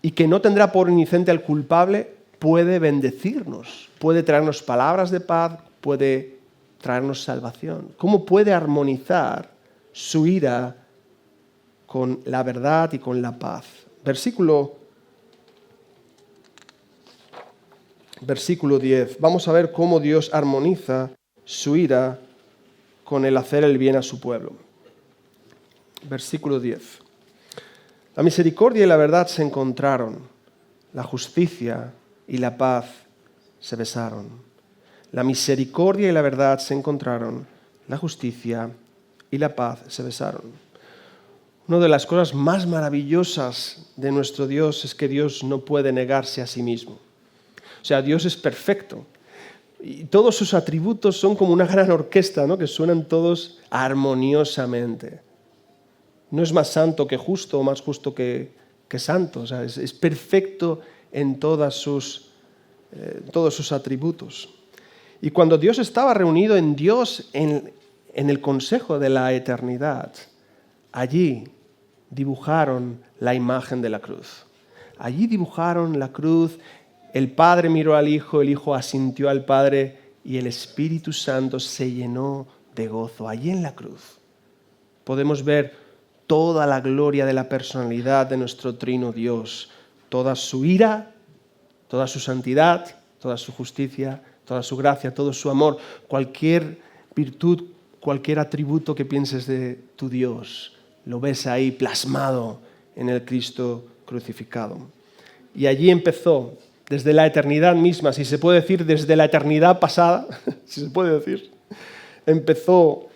y que no tendrá por inocente al culpable, puede bendecirnos, puede traernos palabras de paz, puede traernos salvación. ¿Cómo puede armonizar su ira con la verdad y con la paz. Versículo 10. Vamos a ver cómo Dios armoniza su ira con el hacer el bien a su pueblo. Versículo 10. La misericordia y la verdad se encontraron, la justicia y la paz se besaron. La misericordia y la verdad se encontraron, la justicia y la paz se besaron. Una de las cosas más maravillosas de nuestro Dios es que Dios no puede negarse a sí mismo. O sea, Dios es perfecto. Y todos sus atributos son como una gran orquesta, ¿no? Que suenan todos armoniosamente. No es más santo que justo o más justo que santo. O sea, es perfecto en todos sus atributos. Y cuando Dios estaba reunido en Dios, en el consejo de la eternidad, allí dibujaron la imagen de la cruz. Allí dibujaron la cruz. El Padre miró al Hijo, el Hijo asintió al Padre y el Espíritu Santo se llenó de gozo. Allí en la cruz podemos ver toda la gloria de la personalidad de nuestro trino Dios, toda su ira, toda su santidad, toda su justicia, toda su gracia, todo su amor, cualquier virtud, cualquier atributo que pienses de tu Dios, lo ves ahí plasmado en el Cristo crucificado. Y allí empezó, desde la eternidad misma, si se puede decir, desde la eternidad pasada, si se puede decir, empezó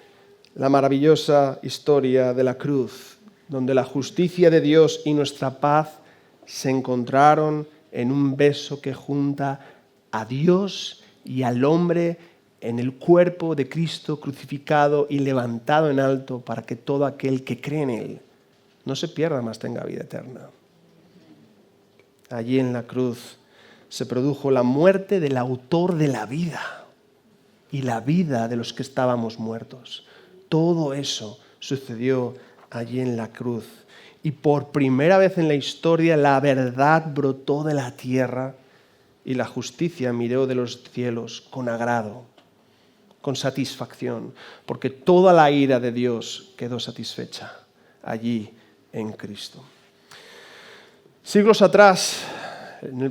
la maravillosa historia de la cruz, donde la justicia de Dios y nuestra paz se encontraron en un beso que junta a Dios y al hombre en el cuerpo de Cristo crucificado y levantado en alto para que todo aquel que cree en Él no se pierda, mas tenga vida eterna. Allí en la cruz se produjo la muerte del autor de la vida y la vida de los que estábamos muertos. Todo eso sucedió allí en la cruz. Y por primera vez en la historia la verdad brotó de la tierra y la justicia miró de los cielos con agrado, con satisfacción, porque toda la ira de Dios quedó satisfecha allí en Cristo. Siglos atrás,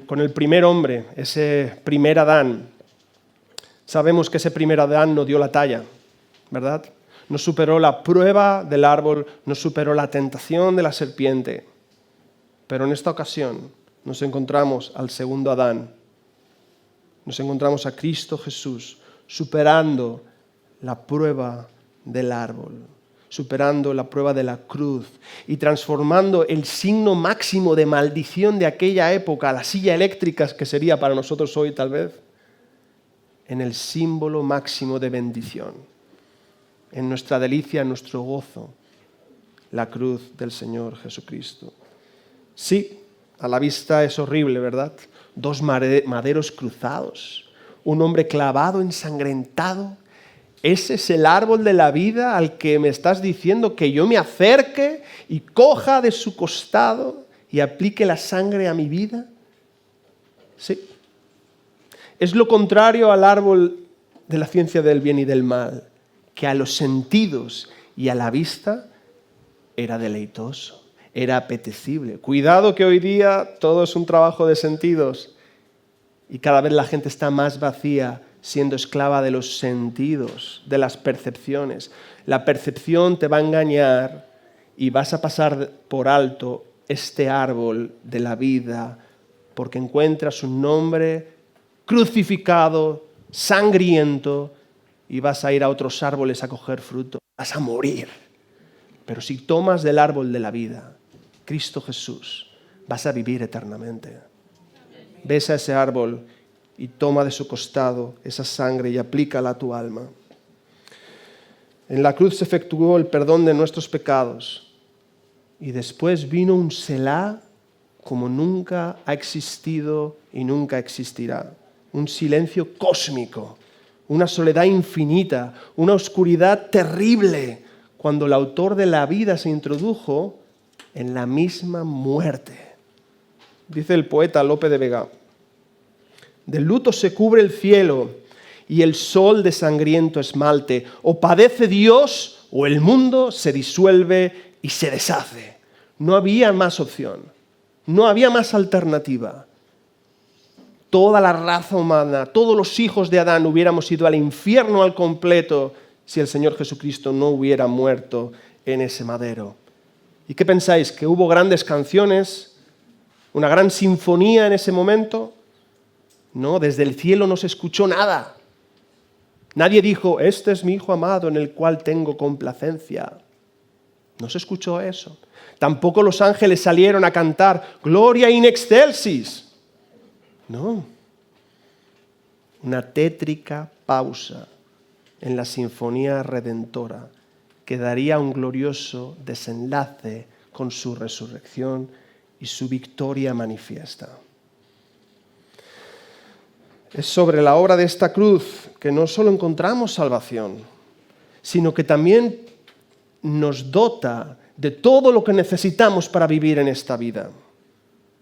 con el primer hombre, ese primer Adán, sabemos que ese primer Adán no dio la talla, ¿verdad? No superó la prueba del árbol, no superó la tentación de la serpiente. Pero en esta ocasión nos encontramos al segundo Adán. Nos encontramos a Cristo Jesús superando la prueba del árbol, superando la prueba de la cruz y transformando el signo máximo de maldición de aquella época, la silla eléctrica que sería para nosotros hoy tal vez, en el símbolo máximo de bendición. En nuestra delicia, en nuestro gozo, la cruz del Señor Jesucristo. Sí, a la vista es horrible, ¿verdad? Dos maderos cruzados, un hombre clavado, ensangrentado. ¿Ese es el árbol de la vida al que me estás diciendo que yo me acerque y coja de su costado y aplique la sangre a mi vida? Sí. Es lo contrario al árbol de la ciencia del bien y del mal, que a los sentidos y a la vista era deleitoso, era apetecible. Cuidado que hoy día todo es un trabajo de sentidos y cada vez la gente está más vacía, siendo esclava de los sentidos, de las percepciones. La percepción te va a engañar y vas a pasar por alto este árbol de la vida porque encuentras un hombre crucificado, sangriento, y vas a ir a otros árboles a coger fruto. Vas a morir. Pero si tomas del árbol de la vida, Cristo Jesús, vas a vivir eternamente. Besa ese árbol y toma de su costado esa sangre y aplícala a tu alma. En la cruz se efectuó el perdón de nuestros pecados y después vino un Selah como nunca ha existido y nunca existirá. Un silencio cósmico, una soledad infinita, una oscuridad terrible, cuando el autor de la vida se introdujo en la misma muerte. Dice el poeta Lope de Vega: de luto se cubre el cielo y el sol de sangriento esmalte. O padece Dios o el mundo se disuelve y se deshace. No había más opción, no había más alternativa. Toda la raza humana, todos los hijos de Adán hubiéramos ido al infierno al completo si el Señor Jesucristo no hubiera muerto en ese madero. ¿Y qué pensáis? ¿Que hubo grandes canciones? ¿Una gran sinfonía en ese momento? No, desde el cielo no se escuchó nada. Nadie dijo, este es mi Hijo amado en el cual tengo complacencia. No se escuchó eso. Tampoco los ángeles salieron a cantar, Gloria in excelsis. No. Una tétrica pausa en la sinfonía redentora que daría un glorioso desenlace con su resurrección y su victoria manifiesta. Es sobre la obra de esta cruz que no solo encontramos salvación, sino que también nos dota de todo lo que necesitamos para vivir en esta vida.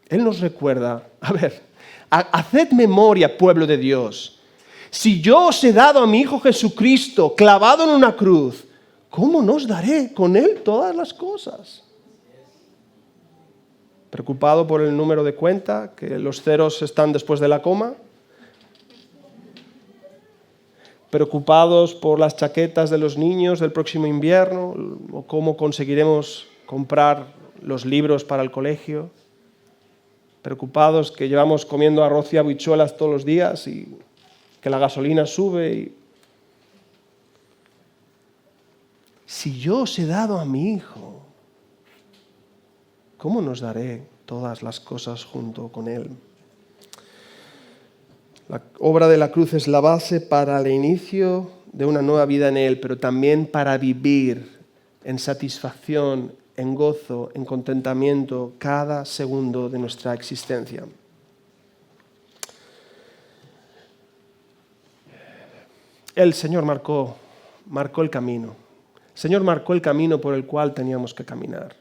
Él nos recuerda, haced memoria, pueblo de Dios, si yo os he dado a mi Hijo Jesucristo clavado en una cruz, ¿cómo no os daré con Él todas las cosas? ¿Preocupado por el número de cuenta, que los ceros están después de la coma? ¿Preocupados por las chaquetas de los niños del próximo invierno? ¿O cómo conseguiremos comprar los libros para el colegio? ¿Preocupados que llevamos comiendo arroz y habichuelas todos los días y que la gasolina sube? Si yo os he dado a mi Hijo, ¿cómo nos daré todas las cosas junto con Él? La obra de la cruz es la base para el inicio de una nueva vida en Él, pero también para vivir en satisfacción, en gozo, en contentamiento cada segundo de nuestra existencia. El Señor marcó el camino. El Señor marcó el camino por el cual teníamos que caminar.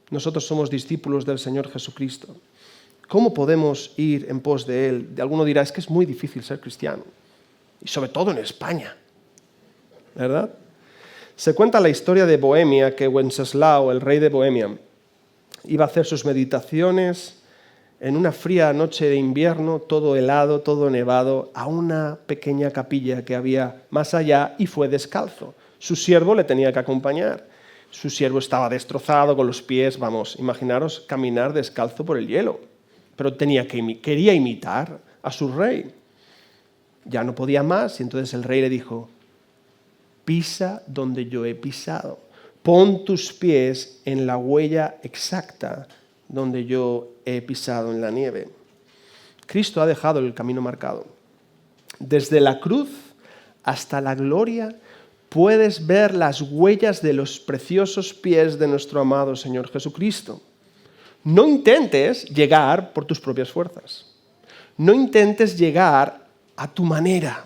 Nosotros somos discípulos del Señor Jesucristo. ¿Cómo podemos ir en pos de Él? Alguno dirá, es que es muy difícil ser cristiano. Y sobre todo en España. ¿Verdad? Se cuenta la historia de Bohemia, que Wenceslao, el rey de Bohemia, iba a hacer sus meditaciones en una fría noche de invierno, todo helado, todo nevado, a una pequeña capilla que había más allá y fue descalzo. Su siervo le tenía que acompañar. Su siervo estaba destrozado con los pies, imaginaros caminar descalzo por el hielo. Pero quería imitar a su rey. Ya no podía más y entonces el rey le dijo, pisa donde yo he pisado. Pon tus pies en la huella exacta donde yo he pisado en la nieve. Cristo ha dejado el camino marcado. Desde la cruz hasta la gloria puedes ver las huellas de los preciosos pies de nuestro amado Señor Jesucristo. No intentes llegar por tus propias fuerzas. No intentes llegar a tu manera,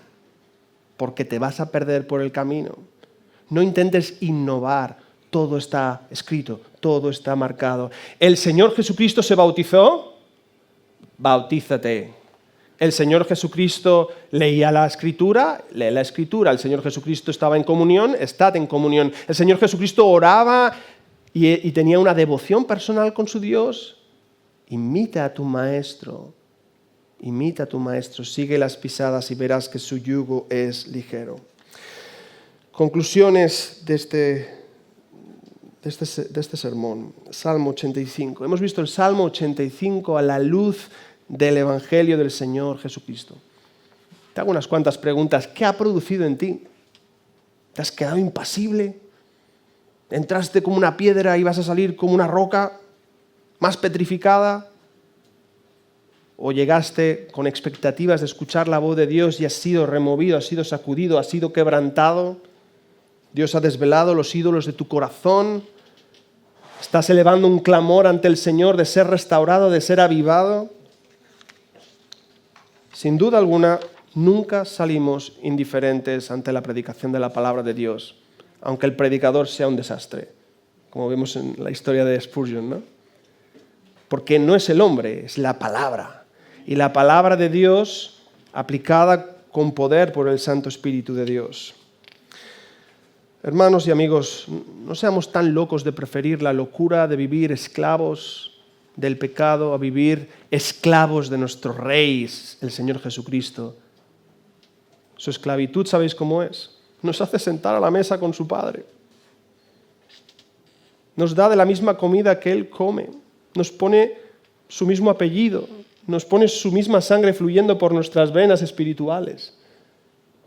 porque te vas a perder por el camino. No intentes innovar. Todo está escrito, todo está marcado. ¿El Señor Jesucristo se bautizó? Bautízate. ¿El Señor Jesucristo leía la Escritura? Lee la Escritura. ¿El Señor Jesucristo estaba en comunión? Estad en comunión. ¿El Señor Jesucristo oraba y tenía una devoción personal con su Dios? Imita a tu maestro, sigue las pisadas y verás que su yugo es ligero. Conclusiones de este sermón. Salmo 85. Hemos visto el Salmo 85 a la luz del Evangelio del Señor Jesucristo. Te hago unas cuantas preguntas. ¿Qué ha producido en ti? ¿Te has quedado impasible? ¿Entraste como una piedra y vas a salir como una roca más petrificada? ¿O llegaste con expectativas de escuchar la voz de Dios y has sido removido, has sido sacudido, has sido quebrantado? Dios ha desvelado los ídolos de tu corazón. ¿Estás elevando un clamor ante el Señor de ser restaurado, de ser avivado? Sin duda alguna, nunca salimos indiferentes ante la predicación de la palabra de Dios, aunque el predicador sea un desastre, como vemos en la historia de Spurgeon, ¿no? Porque no es el hombre, es la palabra. Y la palabra de Dios aplicada con poder por el Santo Espíritu de Dios. Hermanos y amigos, no seamos tan locos de preferir la locura de vivir esclavos del pecado a vivir esclavos de nuestro Rey, el Señor Jesucristo. Su esclavitud, ¿sabéis cómo es? Nos hace sentar a la mesa con su Padre. Nos da de la misma comida que Él come. Nos pone su mismo apellido. Nos pone su misma sangre fluyendo por nuestras venas espirituales.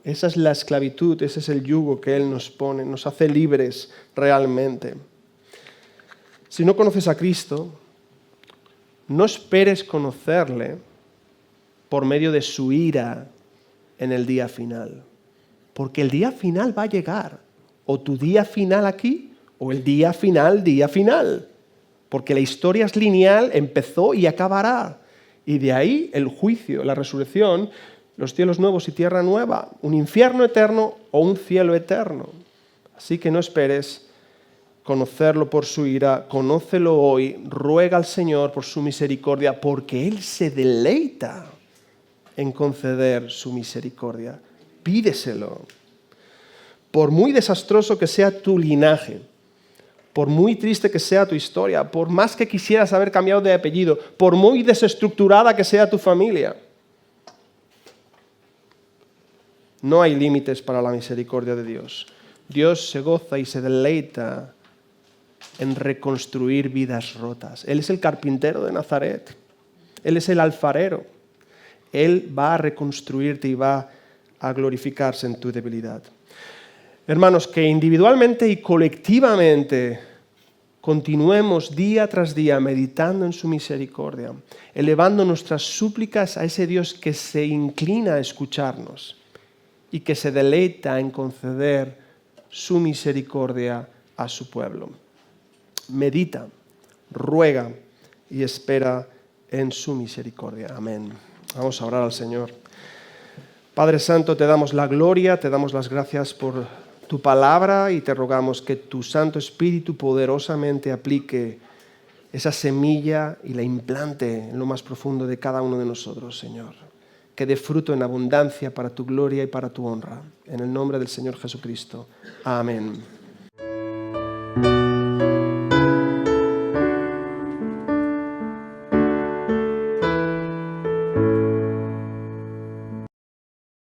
Esa es la esclavitud, ese es el yugo que Él nos pone. Nos hace libres realmente. Si no conoces a Cristo, no esperes conocerle por medio de su ira en el día final. Porque el día final va a llegar. O tu día final aquí, o el día final. Porque la historia es lineal, empezó y acabará. Y de ahí el juicio, la resurrección, los cielos nuevos y tierra nueva, un infierno eterno o un cielo eterno. Así que no esperes conocerlo por su ira, conócelo hoy, ruega al Señor por su misericordia, porque Él se deleita en conceder su misericordia. Pídeselo. Por muy desastroso que sea tu linaje, por muy triste que sea tu historia, por más que quisieras haber cambiado de apellido, por muy desestructurada que sea tu familia, no hay límites para la misericordia de Dios. Dios se goza y se deleita en reconstruir vidas rotas. Él es el carpintero de Nazaret. Él es el alfarero. Él va a reconstruirte y va a glorificarse en tu debilidad. Hermanos, que individualmente y colectivamente continuemos día tras día meditando en su misericordia, elevando nuestras súplicas a ese Dios que se inclina a escucharnos y que se deleita en conceder su misericordia a su pueblo. Medita, ruega y espera en su misericordia. Amén. Vamos a orar al Señor. Padre Santo, te damos la gloria, te damos las gracias por tu palabra y te rogamos que tu Santo Espíritu poderosamente aplique esa semilla y la implante en lo más profundo de cada uno de nosotros, Señor. Que dé fruto en abundancia para tu gloria y para tu honra. En el nombre del Señor Jesucristo. Amén.